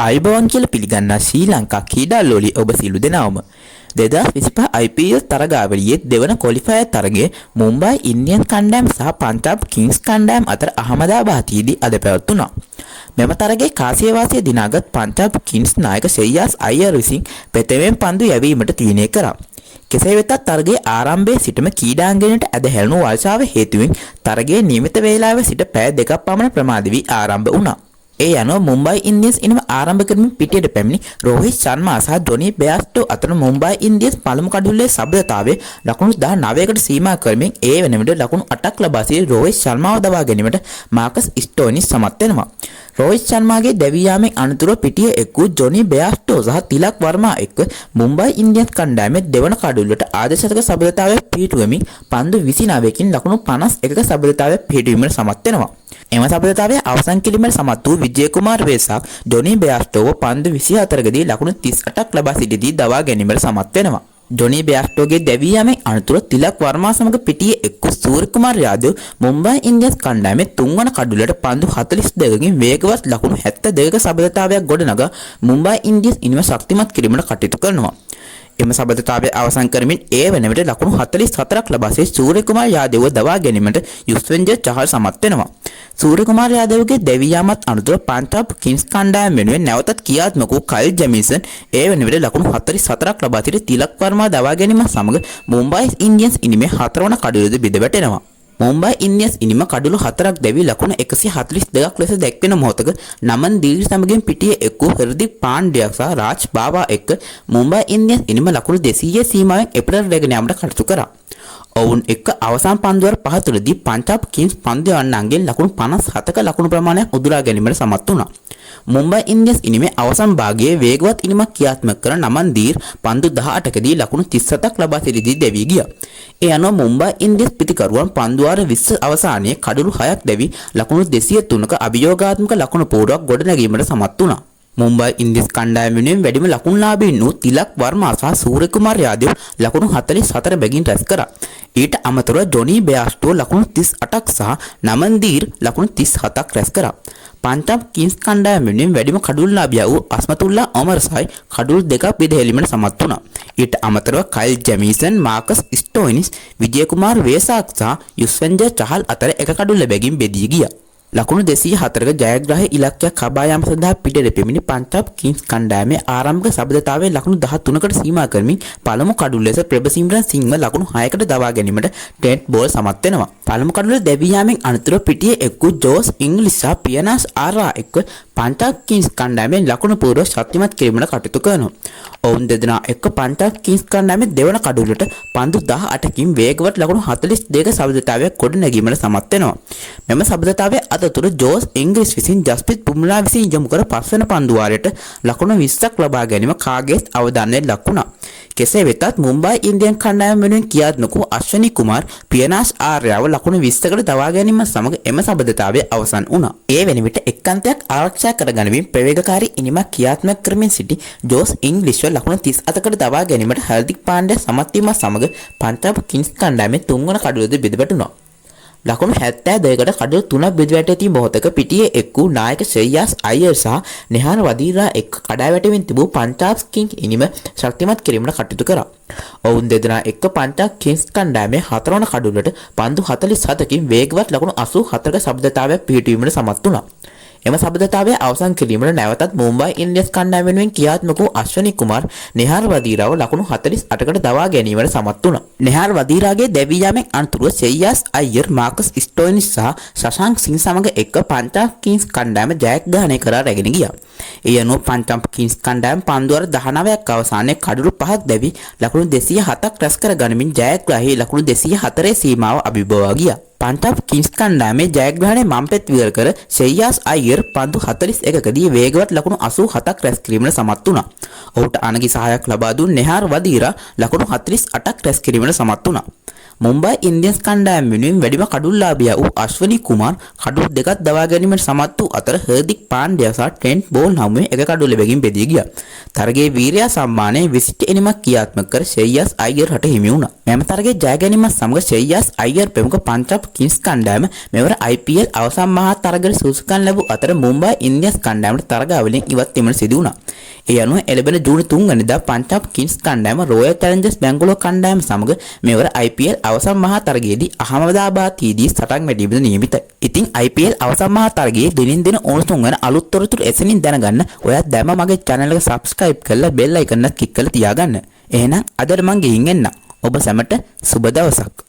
ආයුබෝවන් කියලා පිළිගන්නා ශ්‍රී ලංකා ක්‍රීඩා ලෝලි ඔබ සියලු දෙනාම 2025 IPL තරගාවලියේ දෙවන ක්වොලිෆයර් තරගයේ මුම්බයි ඉන්දියන්ස් කණ්ඩායම සහ පංජාබ් කිංස් කණ්ඩායම අතර අහමදාබාදයේදී අද පැවතුණා. මෙම තරගයේ කාසියවාසිය දිනාගත් පංජාබ් කිංස් නායක ශ්‍රේයාස් අයියර් විසින් ප්‍රථමයෙන් පන්දු යැවීමට තීරණය කරා. කෙසේ වෙතත් තරගයේ ආරම්භයේ සිටම ක්‍රීඩාංගණයට ඇද හැලුණු වර්ෂාව හේතුවෙන් තරගයේ නියමිත වේලාවේ සිට පැය දෙකක් පමණ ප්‍රමාද වී ආරම්භ වුණා. ඒ අනුව මුම්බයි ඉන්දියන්ස් ඉනිම ආරම්භ කරමින් පිටියට පැමිණි රෝහිත් ශර්මා සහ ජොනි බෙයාස්ටෝ අතර මුම්බයි ඉන්දියන්ස් පළමු කඩුල්ලේ සබඳතාවයේ ලකුණු 19කට සීමා කරමින් ඒ වන විට ලකුණු 8ක් ලබා සිටි රෝහිත් ශර්මාව දවා ගැනීමට මාකස් ස්ටෝයිනිස් සමත් වෙනවා. රෝහිත් ශර්මාගේ දැවී යාමෙන් අනතුරුව පිටියේ එක් වූ ජොනි බෙයාස්ටෝ සහ තිලක් වර්මා එක්ක මුම්බයි ඉන්දියන්ස් කණ්ඩායමේ දෙවන කඩුල්ලට ආදර්ශක සබඳතාවයේ පිහිටුවමින් පන්දු 29කින් ලකුණු 51ක සබඳතාවයේ පිහිටුවීමට සමත් වෙනවා. එම සබඳතාවයේ අවසන් කිරීමට සමත් වූ විජේකුමාර් වේසක් ජොනි බෙයාස්ටෝව පන්දු 24කදී ලකුණු 38ක් ලබා සිටිදී දවා ගැනීමට සමත් වෙනවා. ජොනි බෙයාස්ටෝගේ දැවී යාමෙන් අනතුරුව තිලක් වර්මා සමග පිටියේ එක් වූ සූර්යකුමාර් යාදව් මුම්බයි ඉන්දියන්ස් කණ්ඩායමේ තුන්වන කඩුල්ලට පන්දු 42කින් වේගවත් ලකුණු 72ක සබඳතාවයක් ගොඩනගා මුම්බයි ඉන්දියන්ස් ඉනිම ශක්තිමත් කිරීමට කටයුතු කරනවා. එම සබඳතාවය අවසන් කරමින් ඒ වන විට ලකුණු 44ක් ලබා සිටි සූර්යකුමාර් යාදව්ව දවා ගැනීමට යුස්වෙන්ජර් චහල් සමත් වෙනවා. සූර්යකුමාර් යාදව්ගේ දැවී යාමත් අනතුරුව පංජාබ් කිංස් කණ්ඩායම වෙනුවෙන් නැවතත් ක්‍රියාත්මක වූ කයිල් ජැමිසන් ඒ වන විට ලකුණු 44ක් ලබා සිටි තිලක් වර්මා දවා ගැනීම සමග මුම්බයි ඉන්දියන්ස් ඉනිමේ හතරවන කඩුලද බිඳ වැටෙනවා. මුම්බයි ඉන්දියන්ස් ඉනිම කඩුළු 4ක් දැවී ලකුණු 142ක් ලෙස දැක්වෙන මොහොතක නමන් දීර් සමගින් පිටියේ එක් වූ හර්දික් පාණ්ඩ්‍යා සහ රාජ් බාවා එක්ක මුම්බයි ඉන්දියන්ස් ඉනිම ලකුණු 200 සීමාවෙන් එපිටට රැගෙන යාමට කටයුතු කරා. ඔවුන් එක්ක අවසන් පන්දුවර පහ තුළදී පංජාබ් කිංස් පන්දු යවන්නන්ගෙන් ලකුණු 57ක ලකුණු ප්‍රමාණයක් උදුරා ගැනීමට සමත් වුණා. මුම්බයි ඉන්දියන්ස් ඉනිමේ අවසන් භාගයේ වේගවත් ඉනිමක් ක්‍රියාත්මක කරන නමන් දීර් පන්දු 18කදී ලකුණු 37ක් ලබා සිටිදී දැවී ගියා. ඒ අනුව මුම්බයි ඉන්දියන්ස් පිතිකරුවන් පන්දු වාර 20 අවසානයේ කඩුළු 6ක් දැවී ලකුණු 203ක අභියෝගාත්මක ලකුණු පෝරුවක් ගොඩනැගීමට සමත් වුණා. මුම්බයි ඉන්දියන්ස් කණ්ඩායම වෙනුවෙන් වැඩිම ලකුණුලාභීන් වූ තිලක් වර්මා සහ සූර්යකුමාර් යාදව් ලකුණු 44 බැගින් රැස් කරා. ඊට අමතරව ජොනි බෙයාස්ටෝ ලකුණු 38ක් සහ නමන් දීර් ලකුණු 37ක් රැස් කරා. පංජාබ් කිංස් කණ්ඩායම වෙනුවෙන් වැඩිම කඩුල්ලාභියා වූ අස්මතුල්ලා ඔමර් සයි කඩුල් දෙකක් බෙදහැලීමට සමත් වුණා. ඊට අමතරව කයිල් ජැමිසන් මාකස් ස්ටෝයිනිස් විජේකුමාර් වේසක් සහ යුස්වෙන්ජර් චහල් අතර එක කඩුල්ල බැගින් බෙදී ගියා. ලකුණු 204ක ජයග්‍රාහී ඉලක්කයක් ලබා යාම සඳහා පිටට පැමිණි පංජාබ් කිංස් කණ්ඩායමේ ආරම්භක සබඳතාවයේ ලකුණු 13කට සීමා කරමින් පළමු කඩුල්ල ලෙස ප්‍රභසිම්රන් සිංහව ලකුණු 6කට දවා ගැනීමට ටෙන්ට් බෝල් සමත් වෙනවා. පළමු කඩුල්ල දැවී යාමෙන් අනතුරුව පිටියේ එක් වූ ජෝස් ඉංග්ලිෂ් සහ පියනාස් ආරා එක්ක පංජාබ් කිංස් කණ්ඩායමෙන් ලකුණු පූර්ව ශක්තිමත් කිරීමට කටයුතු කරනවා. ඔවුන් දෙදෙනා එක්ක පංජාබ් කිංස් කණ්ඩායමේ දෙවන කඩුල්ලට පන්දු 18කින් වේගවත් ලකුණු 42ක සබඳතාවයක් ගොඩනැගීමට සමත් වෙනවා. මෙම සබඳතාවයේ අතරතුර ජෝස් ඉංග්‍රීසි විසින් ජස්ප්‍රීත් බුම්රා විසින් යොමු කර පස්වන පන්දු වාරයට ලකුණු 20ක් ලබා ගැනීම කාගේත් අවධානයට ලක් වුණා. කෙසේ වෙතත් මුම්බයි ඉන්දියන් කණ්ඩායම වෙනුවෙන් ක්‍රියාත්මක වූ අශ්වනි කුමාර් පියනාස් ආර්යව ලකුණු 20කට දවා ගැනීම සමග එම සබඳතාවය අවසන් වුණා. ඒ වෙන විට එක් අන්තයක් ආරක්ෂා කරගැනීමෙන් ප්‍රවේගකාරී ඉනිමක් ක්‍රියාත්මක කරමින් සිටි ජෝස් ඉංග්‍රීෂ්ව ලකුණු 37කට දවා ගැනීමට හර්දික් පාණ්ඩ්‍යා සමත් වීම සමග පංජාබ් කිංස් කණ්ඩායමේ තුන්වන කඩුවද බෙද වැටුණා. ලකුණු 72කට කඩුළු 3ක් බෙද වැට ඇති මොහොතක පිටියේ එක් වූ නායක ශ්‍රේයාස් අයියර් සහ නෙහාර් වදීරා එක්ක කඩා වැටෙමින් තිබූ පංජාබ් කිංස් ඉනිම ශක්තිමත් කිරීමට කටයුතු කරා. ඔවුන් දෙදෙනා එක්ක පංජාබ් කිංස් කණ්ඩායමේ හතරවන කඩුල්ලට පන්දු 47කින් වේගවත් ලකුණු 84ක සබඳතාවයක් පිහිටුවීමට සමත් වුණා. එම සබඳතාවය අවසන් කිරීමට නැවතත් මුම්බයි ඉන්දියන්ස් කණ්ඩායම වෙනුවෙන් ක්‍රියාත්මක වූ අශ්වනි කුමාර් නෙහාර් වදීරාව ලකුණු 48කට දවා ගැනීමට සමත් වුණා. නෙහාර් වදීරාගේ දැවී යාමෙන් අනතුරුව ශ්‍රේයාස් අයියර් මාකස් ස්ටෝයිනිස් සහ ශශාංක් සිං සමග එක්ක පංජාබ් කිංස් කණ්ඩායම ජයග්‍රහණය කරා රැගෙන ගියා. ඒ අනුව පංජාබ් කිංස් කණ්ඩායම පන්දුවර 19ක් අවසානයේ කඩුළු 5ක් දැවී ලකුණු 207ක් රැස් කර ගනිමින් ජයග්‍රාහී ලකුණු 204 සීමාව අභිභවා ගියා. පංජාබ් කිංස් කණ්ඩායමේ ජයග්‍රහණය මම්පෙත් විවර කර ශ්‍රේයාස් අයියර් පන්දු 41කදී වේගවත් ලකුණු 87ක් රැස් කිරීමට සමත් වුණා. ඔහුට අනගි සහායක් ලබා දුන් නෙහාර් වදීරා ලකුණු 48ක් රැස් කිරීමට සමත් වුණා. මුම්බයි ඉන්දියන්ස් කණ්ඩායම වෙනුවෙන් වැඩිම කඩුල්ලාභියා වූ අශ්වනි කුමාර් කඩුල් දෙකක් දවා ගැනීමට සමත් වූ අතර හර්දික් පාණ්ඩ්‍යා සහ ට්‍රෙන්ට් බෝල්ට් හමුවේ එක කඩුල්ලකින් බෙදී ගියා. තරගයේ වීරයා සම්මානයේ විශිෂ්ට එනමක් ක්‍රියාත්මක කර ශ්‍රේයස් අයියර් හට හිමි වුණා. මෙම තරගයේ ජය ගැනීමත් සමග ශ්‍රේයස් අයියර් ප්‍රමුඛ පංජාබ් කිංස් කණ්ඩායම මෙවර IPL අවසන් මහා තරගයට සුදුසුකම් ලැබූ අතර මුම්බයි ඉන්දියන්ස් කණ්ඩායමට තරගාවලියෙන් ඉවත් වීමට සිදු වුණා. ඒ අනුව එළඹෙන ජූනි 3 වෙනිදා පංජාබ් කිංස් කණ්ඩායම රොයල් චැලෙන්ජර්ස් බැංගලෝර කණ්ඩායම සමග මෙවර IPL අවසන් මහා තරගයේදී අහමදාබාදයේදී සටන් වැදීමට නියමිතයි. ඉතින් IPL අවසන් මහා තරගයේ දිනින් දින උණුසුම් වන අලුත් තොරතුරු එසනින් දැනගන්න ඔයත් දැම්ම මගේ channel එක subscribe කරලා bell icon එක click කරලා තියාගන්න. එහෙනම් අදට මං ගිහින් එන්නම්. ඔබ සැමට සුබ දවසක්.